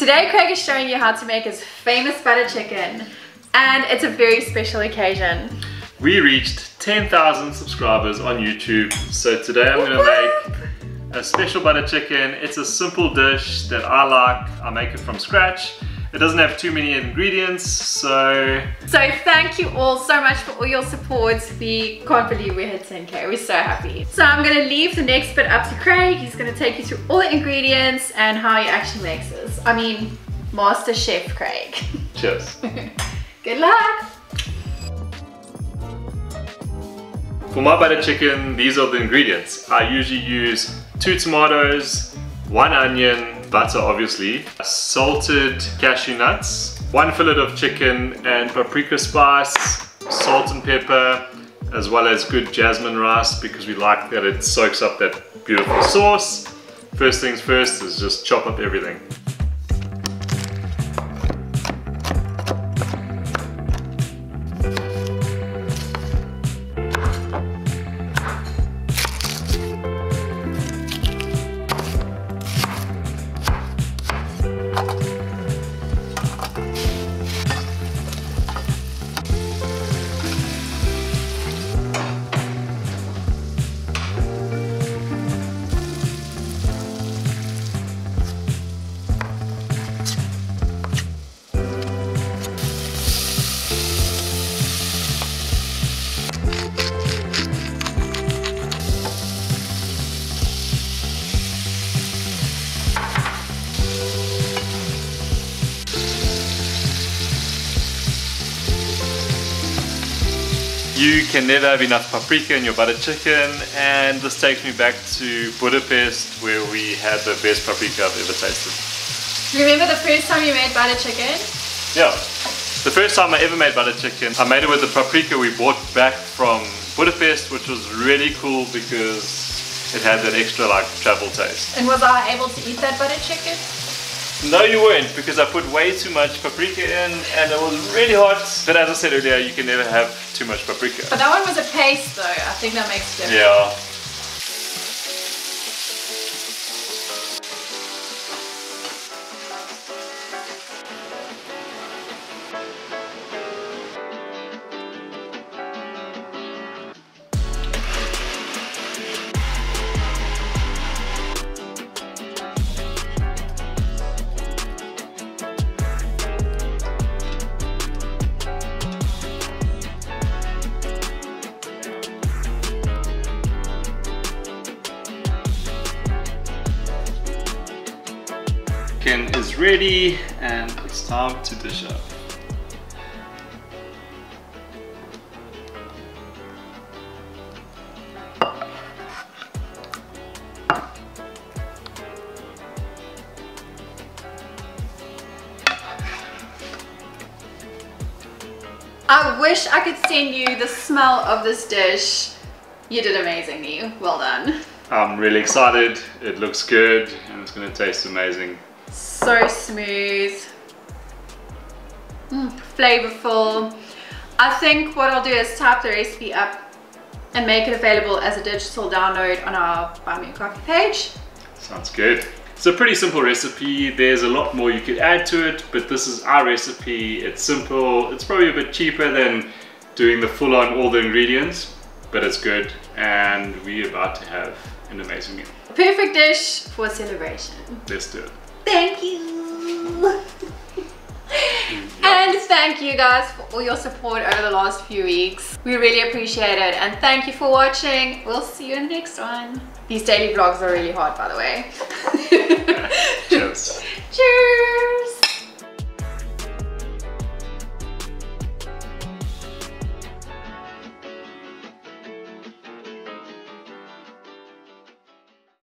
Today Craig is showing you how to make his famous butter chicken, and it's a very special occasion. We reached 10,000 subscribers on YouTube, so today I'm going to make a special butter chicken. It's a simple dish that I like. I make it from scratch. It doesn't have too many ingredients, so thank you all so much for all your support. We can't believe we hit 10K. We're so happy. So I'm gonna leave the next bit up to Craig. He's gonna take you through all the ingredients and how he actually makes this. I mean, Master Chef Craig. Cheers. Good luck. For my butter chicken, these are the ingredients. I usually use 2 tomatoes, 1 onion, butter obviously, salted cashew nuts, 1 fillet of chicken and paprika spice, salt and pepper, as well as good jasmine rice because we like that it soaks up that beautiful sauce. First things first is just chop up everything. You can never have enough paprika in your butter chicken, and this takes me back to Budapest where we had the best paprika I've ever tasted. Remember the first time you made butter chicken? Yeah, the first time I ever made butter chicken, I made it with the paprika we bought back from Budapest, which was really cool because it had that extra like travel taste. And was I able to eat that butter chicken? No, you weren't, because I put way too much paprika in and it was really hot. But as I said earlier, you can never have too much paprika. But that one was a paste though. I think that makes a difference. Yeah. Chicken is ready and it's time to dish up. I wish I could send you the smell of this dish. You did amazingly. Well done. I'm really excited. It looks good and it's going to taste amazing. So smooth, flavorful. I think what I'll do is type the recipe up and make it available as a digital download on our Buy Me a Coffee page. Sounds good. It's a pretty simple recipe. There's a lot more you could add to it, but this is our recipe. It's simple. It's probably a bit cheaper than doing the full-on all the ingredients, but it's good and we're about to have an amazing meal. Perfect dish for a celebration. Let's do it. Thank you. And thank you guys for all your support over the last few weeks. We really appreciate it, and thank you for watching. We'll see you in the next one. These daily vlogs are really hard, by the way.